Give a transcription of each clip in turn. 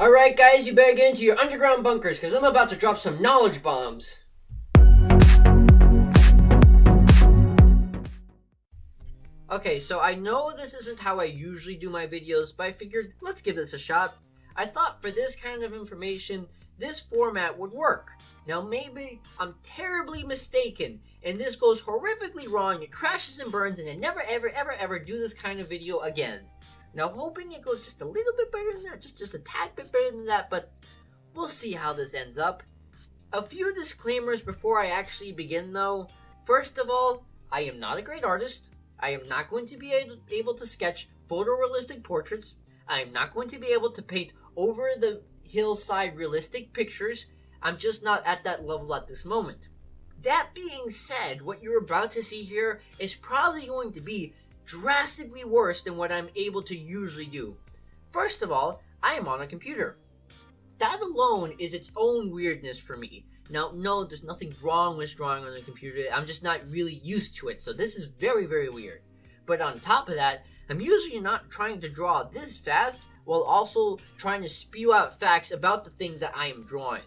Alright guys, you better get into your underground bunkers because I'm about to drop some knowledge bombs. Okay, so I know this isn't how I usually do my videos, but I figured let's give this a shot. I thought for this kind of information, this format would work. Now maybe I'm terribly mistaken and this goes horrifically wrong, it crashes and burns, and I never ever do this kind of video again. Now hoping it goes just a little bit better than that, just a tad bit better than that, but we'll see how this ends up. A few disclaimers before I actually begin though. First of all, I am not a great artist. I am not going to be able to sketch photorealistic portraits. I am not going to be able to paint over the hillside realistic pictures. I'm just not at that level at this moment. That being said, what you're about to see here is probably going to be drastically worse than what I'm able to usually do. First of all, I am on a computer. That alone is its own weirdness for me. Now, no, there's nothing wrong with drawing on a computer. I'm just not really used to it, so this is very weird. But on top of that, I'm usually not trying to draw this fast while also trying to spew out facts about the thing that I am drawing.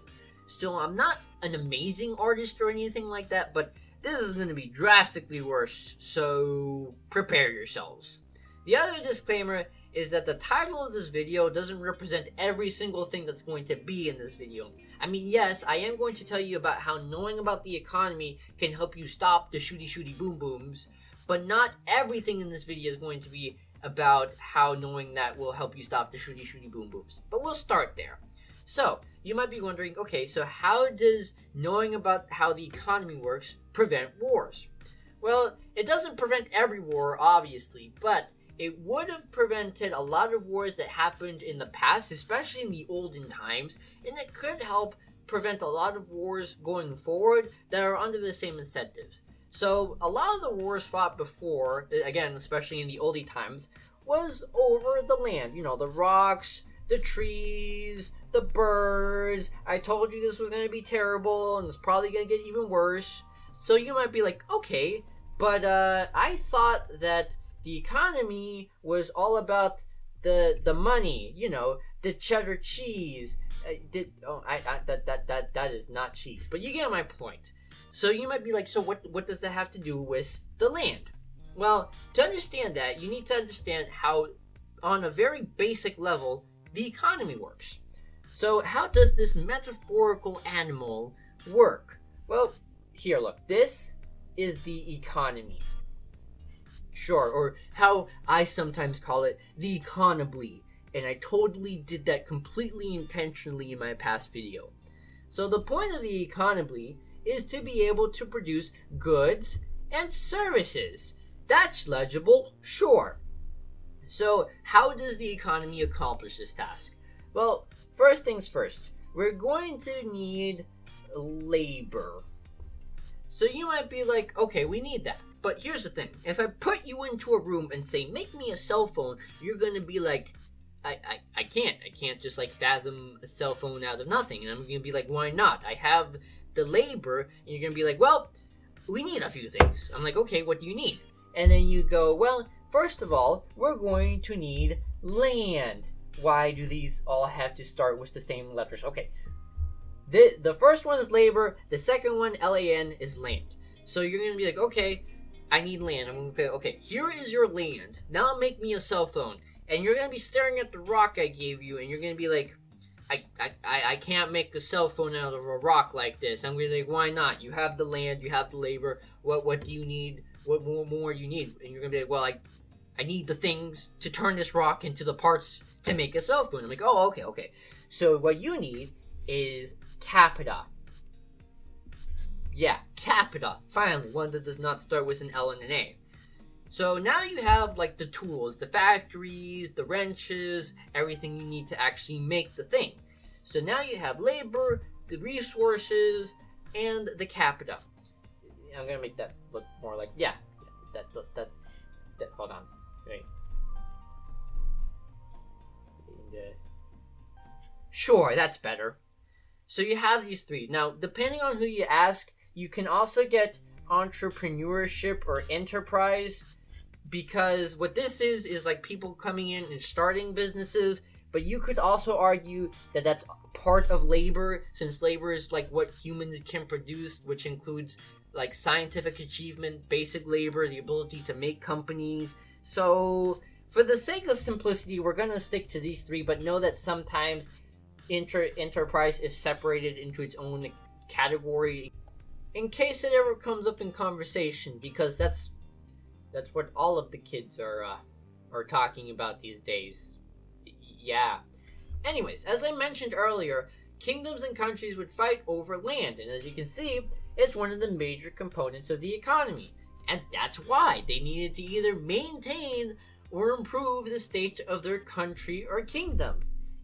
Still, I'm not an amazing artist or anything like that, but this is going to be drastically worse, so prepare yourselves. The other disclaimer is that the title of this video doesn't represent every single thing that's going to be in this video. I mean, yes, I am going to tell you about how knowing about the economy can help you stop the shooty boom booms, but not everything in this video is going to be about how knowing that will help you stop the shooty boom booms. But we'll start there. So, you might be wondering, okay, so how does knowing about how the economy works prevent wars? Well, it doesn't prevent every war, obviously, but it would have prevented a lot of wars that happened in the past, especially in the olden times, and it could help prevent a lot of wars going forward that are under the same incentives. So, a lot of the wars fought before, again, especially in the oldie times, was over the land. You know, the rocks, the trees, the birds. I told you this was going to be terrible and it's probably going to get even worse. So you might be like, okay, but I thought that the economy was all about the money, you know, the cheddar cheese. That is not cheese, but you get my point. So you might be like, so what does that have to do with the land? Well, to understand that, you need to understand how, on a very basic level, the economy works. So how does this metaphorical animal work? Well, here, look, this is the economy. Sure, or how I sometimes call it, the econobly. And I totally did that completely intentionally in my past video. So the point of the econobly is to be able to produce goods and services. That's legible, sure. So how does the economy accomplish this task? Well, first things first, we're going to need labor. So you might be like, okay, we need that. But here's the thing. If I put you into a room and say, make me a cell phone, you're going to be like, I can't. I can't just like fathom a cell phone out of nothing. And I'm going to be like, why not? I have the labor. And you're going to be like, well, we need a few things. I'm like, okay, what do you need? And then you go, well, first of all, we're going to need land. Why do these all have to start with the same letters? Okay. The first one is labor. The second one, LAN, is land. So you're going to be like, okay, I need land. I'm going to go, okay, here is your land. Now make me a cell phone. And you're going to be staring at the rock I gave you. And you're going to be like, I can't make a cell phone out of a rock like this. I'm going to be like, why not? You have the land. You have the labor. What do you need? What more do you need? And you're going to be like, well, I need the things to turn this rock into the parts to make a cell phone. I'm like, oh, okay. So what you need is capita. Yeah, capita. Finally, one that does not start with an L and an A. So now you have like the tools, the factories, the wrenches, everything you need to actually make the thing. So now you have labor, the resources, and the capita. I'm gonna make that look more like, yeah, that hold on, wait. Sure, that's better. So you have these three. Now, depending on who you ask, you can also get entrepreneurship or enterprise, because what this is like people coming in and starting businesses, But you could also argue that that's part of labor, since labor is like what humans can produce, which includes like scientific achievement, basic labor, the ability to make companies. So for the sake of simplicity, we're gonna stick to these three, but know that sometimes enterprise is separated into its own category in case it ever comes up in conversation, because that's what all of the kids are talking about these days. Yeah. Anyways, as I mentioned earlier, kingdoms and countries would fight over land, and as you can see, it's one of the major components of the economy. And that's why they needed to either maintain or improve the state of their country or kingdom.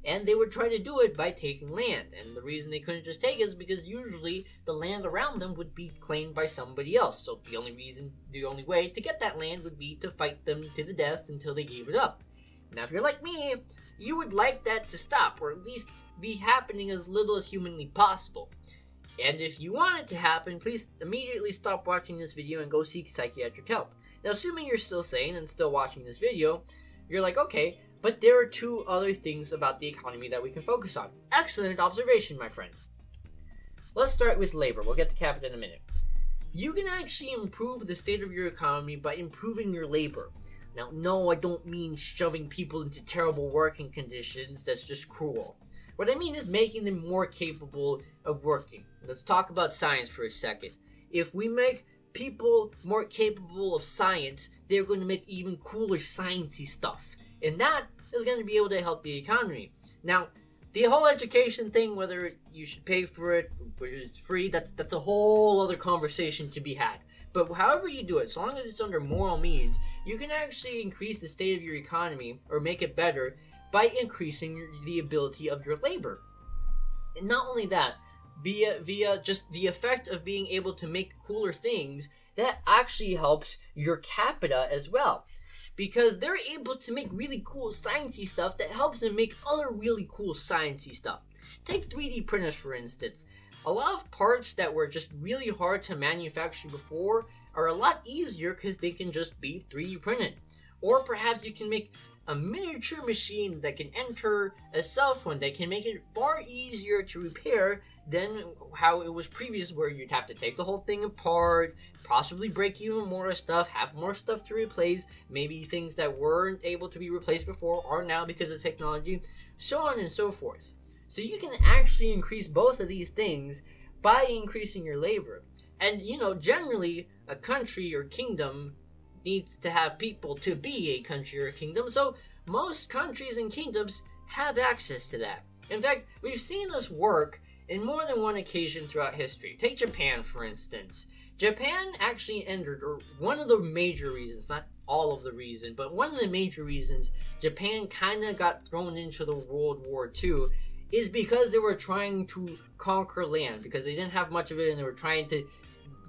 And they would try to do it by taking land. And the reason they couldn't just take it is because usually the land around them would be claimed by somebody else. So the only way to get that land would be to fight them to the death until they gave it up. Now, if you're like me, you would like that to stop, or at least be happening as little as humanly possible. And if you want it to happen, please immediately stop watching this video and go seek psychiatric help. Now, assuming you're still sane and still watching this video, you're like, okay, but there are two other things about the economy that we can focus on. Excellent observation, my friend. Let's start with labor. We'll get to capital in a minute. You can actually improve the state of your economy by improving your labor. Now, no, I don't mean shoving people into terrible working conditions. That's just cruel. What I mean is making them more capable of working. Let's talk about science for a second. If we make people more capable of science, they're going to make even cooler sciencey stuff. And that is going to be able to help the economy. Now, the whole education thing, whether you should pay for it, whether it's free, that's a whole other conversation to be had. But however you do it, so long as it's under moral means, you can actually increase the state of your economy, or make it better, by increasing the ability of your labor. And not only that, via just the effect of being able to make cooler things, that actually helps your capita as well. Because they're able to make really cool sciencey stuff that helps them make other really cool sciencey stuff. Take 3D printers for instance. A lot of parts that were just really hard to manufacture before are a lot easier because they can just be 3D printed. Or perhaps you can make a miniature machine that can enter a cell phone that can make it far easier to repair than how it was previous, where you'd have to take the whole thing apart, possibly break even more stuff, have more stuff to replace, maybe things that weren't able to be replaced before are now because of technology, so on and so forth. So you can actually increase both of these things by increasing your labor. And generally a country or kingdom needs to have people to be a country or kingdom, so most countries and kingdoms have access to that. In fact, we've seen this work in more than one occasion throughout history. Take Japan, for instance. Japan actually entered, or one of the major reasons, not all of the reason, but one of the major reasons Japan kind of got thrown into the World War II is because they were trying to conquer land, because they didn't have much of it and they were trying to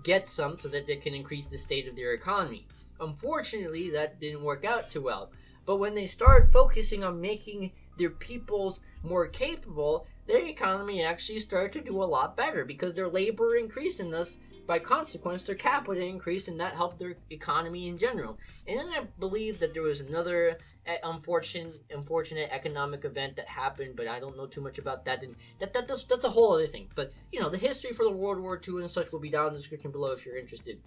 get some so that they can increase the state of their economy. Unfortunately, that didn't work out too well. But when they started focusing on making their peoples more capable, their economy actually started to do a lot better because their labor increased, and thus, by consequence, their capita increased, and that helped their economy in general. And then I believe that there was another unfortunate economic event that happened, but I don't know too much about that. And that's a whole other thing. But, the history for the World War II and such will be down in the description below if you're interested.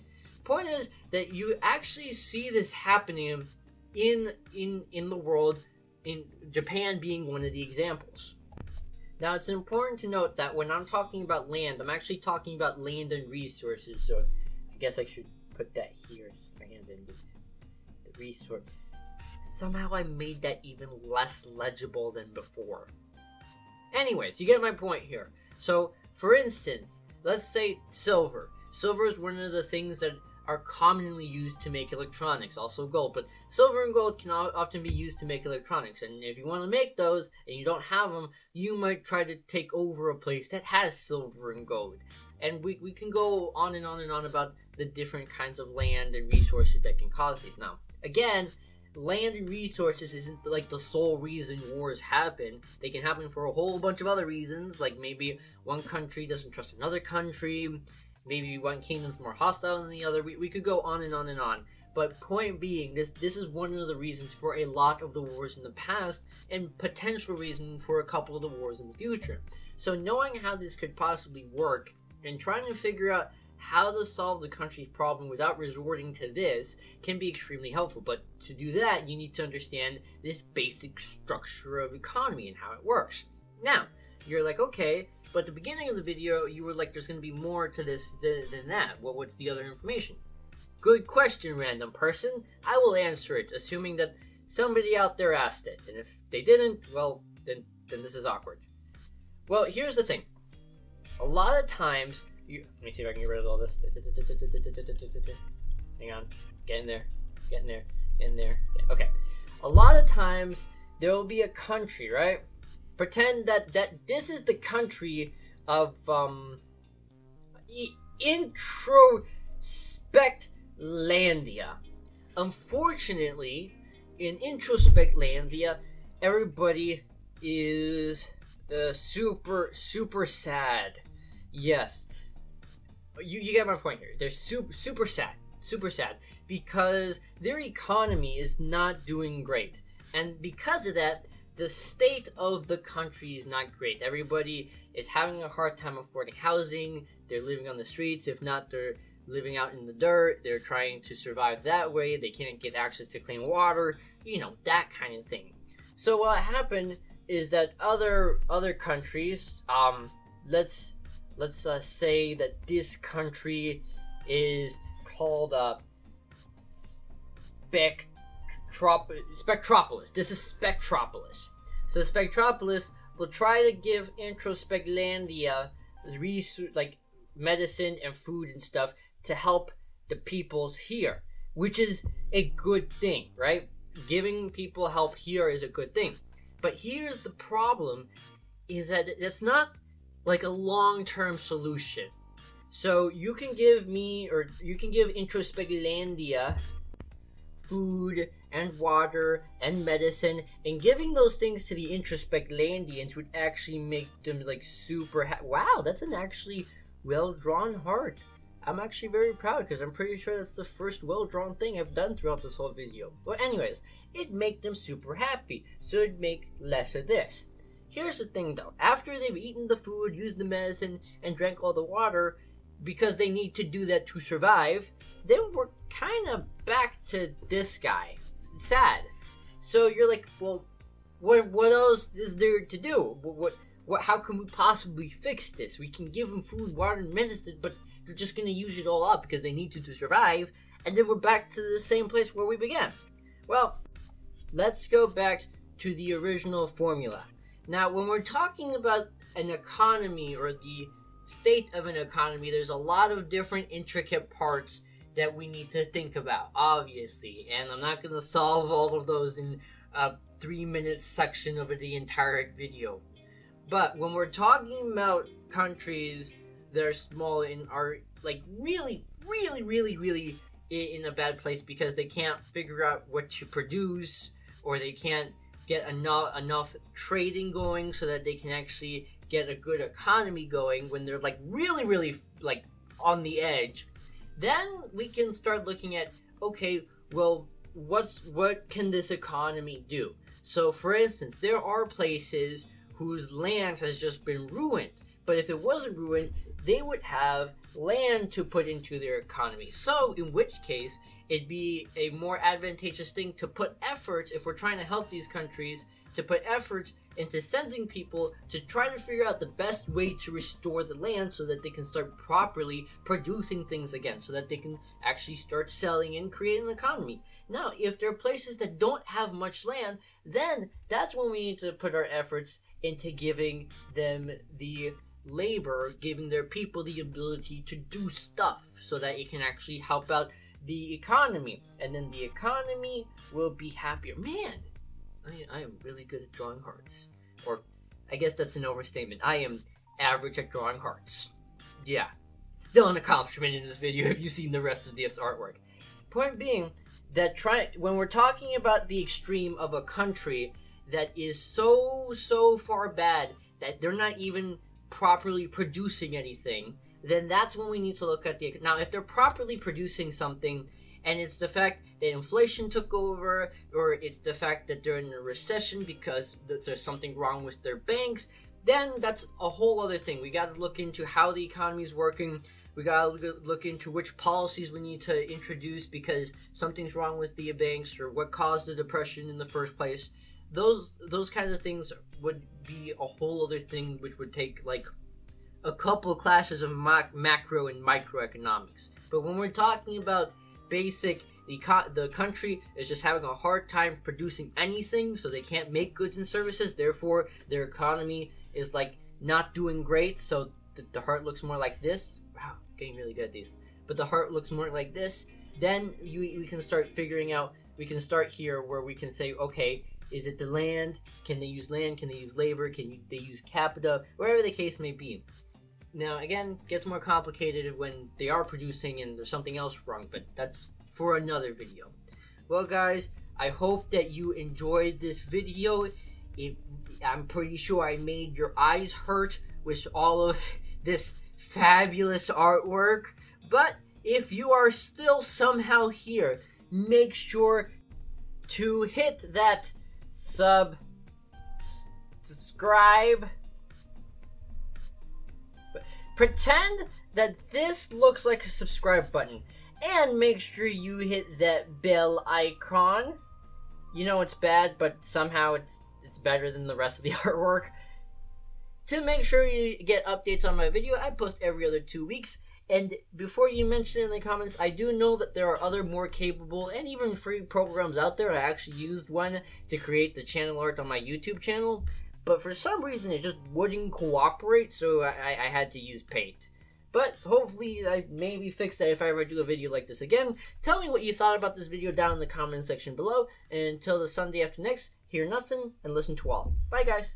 Point is that you actually see this happening in the world, in Japan being one of the examples. Now, it's important to note that when I'm talking about land, I'm actually talking about land and resources. So I guess I should put that here, land and the resource. Somehow I made that even less legible than before. Anyways, you get my point here. So, for instance, let's say silver. Silver is one of the things that are commonly used to make electronics, also gold, but silver and gold can often be used to make electronics, and if you want to make those and you don't have them, you might try to take over a place that has silver and gold. And we can go on and on and on about the different kinds of land and resources that can cause these. Now, again, land and resources isn't like the sole reason wars happen. They can happen for a whole bunch of other reasons, like maybe one country doesn't trust another country, maybe one kingdom's more hostile than the other. We could go on and on and on. But point being, this is one of the reasons for a lot of the wars in the past, and potential reason for a couple of the wars in the future. So knowing how this could possibly work and trying to figure out how to solve the country's problem without resorting to this can be extremely helpful. But to do that, you need to understand this basic structure of economy and how it works. Now, you're like, okay, but at the beginning of the video, you were like, there's going to be more to this than that. Well, what's the other information? Good question, random person. I will answer it, assuming that somebody out there asked it. And if they didn't, well, then this is awkward. Well, here's the thing. A lot of times, let me see if I can get rid of all this. Hang on. Get in there. Okay. A lot of times, there will be a country, right? Pretend that this is the country of Introspectlandia. Unfortunately, in Introspectlandia, everybody is super sad. Yes, you get my point here. They're super sad because their economy is not doing great, and because of that, the state of the country is not great. Everybody is having a hard time affording housing. They're living on the streets. If not, they're living out in the dirt. They're trying to survive that way. They can't get access to clean water. That kind of thing. So what happened is that other countries, let's say that this country is called Spectropolis. This is Spectropolis. So Spectropolis will try to give Introspectlandia like medicine and food and stuff to help the peoples here, which is a good thing, right? Giving people help here is a good thing. But here's the problem, is that it's not like a long-term solution. So you can give Introspectlandia food and water and medicine, and giving those things to the Introspectlandians would actually make them like super wow, that's an actually well-drawn heart. I'm actually very proud because I'm pretty sure that's the first well-drawn thing I've done throughout this whole video. Well, anyways, it'd make them super happy, so it'd make less of this. Here's the thing though, after they've eaten the food, used the medicine, and drank all the water, because they need to do that to survive, then we're kind of back to this guy. Sad. So you're like, well, what else is there to do? What? How can we possibly fix this? We can give them food, water, and medicine, but they're just going to use it all up because they need to survive, and then we're back to the same place where we began. Well, let's go back to the original formula. Now, when we're talking about an economy or the state of an economy, there's a lot of different intricate parts that we need to think about, obviously, and I'm not going to solve all of those in a 3-minute section of the entire video. But when we're talking about countries that are small and are like really in a bad place because they can't figure out what to produce, or they can't get enough trading going so that they can actually get a good economy going, when they're like really like on the edge, then we can start looking at, okay, well, what can this economy do? So for instance, there are places whose land has just been ruined, but if it wasn't ruined, they would have land to put into their economy. So in which case, it'd be a more advantageous thing to put efforts, if we're trying to help these countries, to put efforts into sending people to try to figure out the best way to restore the land so that they can start properly producing things again, so that they can actually start selling and create an economy. Now, if there are places that don't have much land, then that's when we need to put our efforts into giving them the labor, giving their people the ability to do stuff so that it can actually help out the economy, and then the economy will be happier. Man, I am really good at drawing hearts. Or, I guess that's an overstatement. I am average at drawing hearts. Yeah, still an accomplishment in this video if you've seen the rest of this artwork. Point being, that when we're talking about the extreme of a country that is so far bad that they're not even properly producing anything, then that's when we need to look at now, if they're properly producing something and it's the fact that inflation took over, or it's the fact that they're in a recession because there's something wrong with their banks, then that's a whole other thing. We got to look into how the economy is working. We got to look into which policies we need to introduce because something's wrong with the banks, or what caused the depression in the first place. Those kinds of things would be a whole other thing, which would take like a couple classes of macro and microeconomics. But when we're talking about basic, the country is just having a hard time producing anything, so they can't make goods and services. Therefore, their economy is like not doing great. So the heart looks more like this. Wow, getting really good at these. But the heart looks more like this. Then we can start figuring out. We can start here where we can say, okay, is it the land? Can they use land? Can they use labor? They use capita? Wherever the case may be. Now, again, it gets more complicated when they are producing and there's something else wrong, but that's for another video. Well, guys, I hope that you enjoyed this video. I'm pretty sure I made your eyes hurt with all of this fabulous artwork, but if you are still somehow here, make sure to hit that subscribe. Pretend that this looks like a subscribe button, and make sure you hit that bell icon. You know it's bad, but somehow it's better than the rest of the artwork. To make sure you get updates on my video, I post every other 2 weeks. And before you mention it in the comments, I do know that there are other more capable and even free programs out there. I actually used one to create the channel art on my YouTube channel, but for some reason it just wouldn't cooperate, so I had to use Paint. But hopefully I maybe fix that if I ever do a video like this again. Tell me what you thought about this video down in the comment section below, and until the Sunday after next, hear nothing and listen to all. Bye, guys.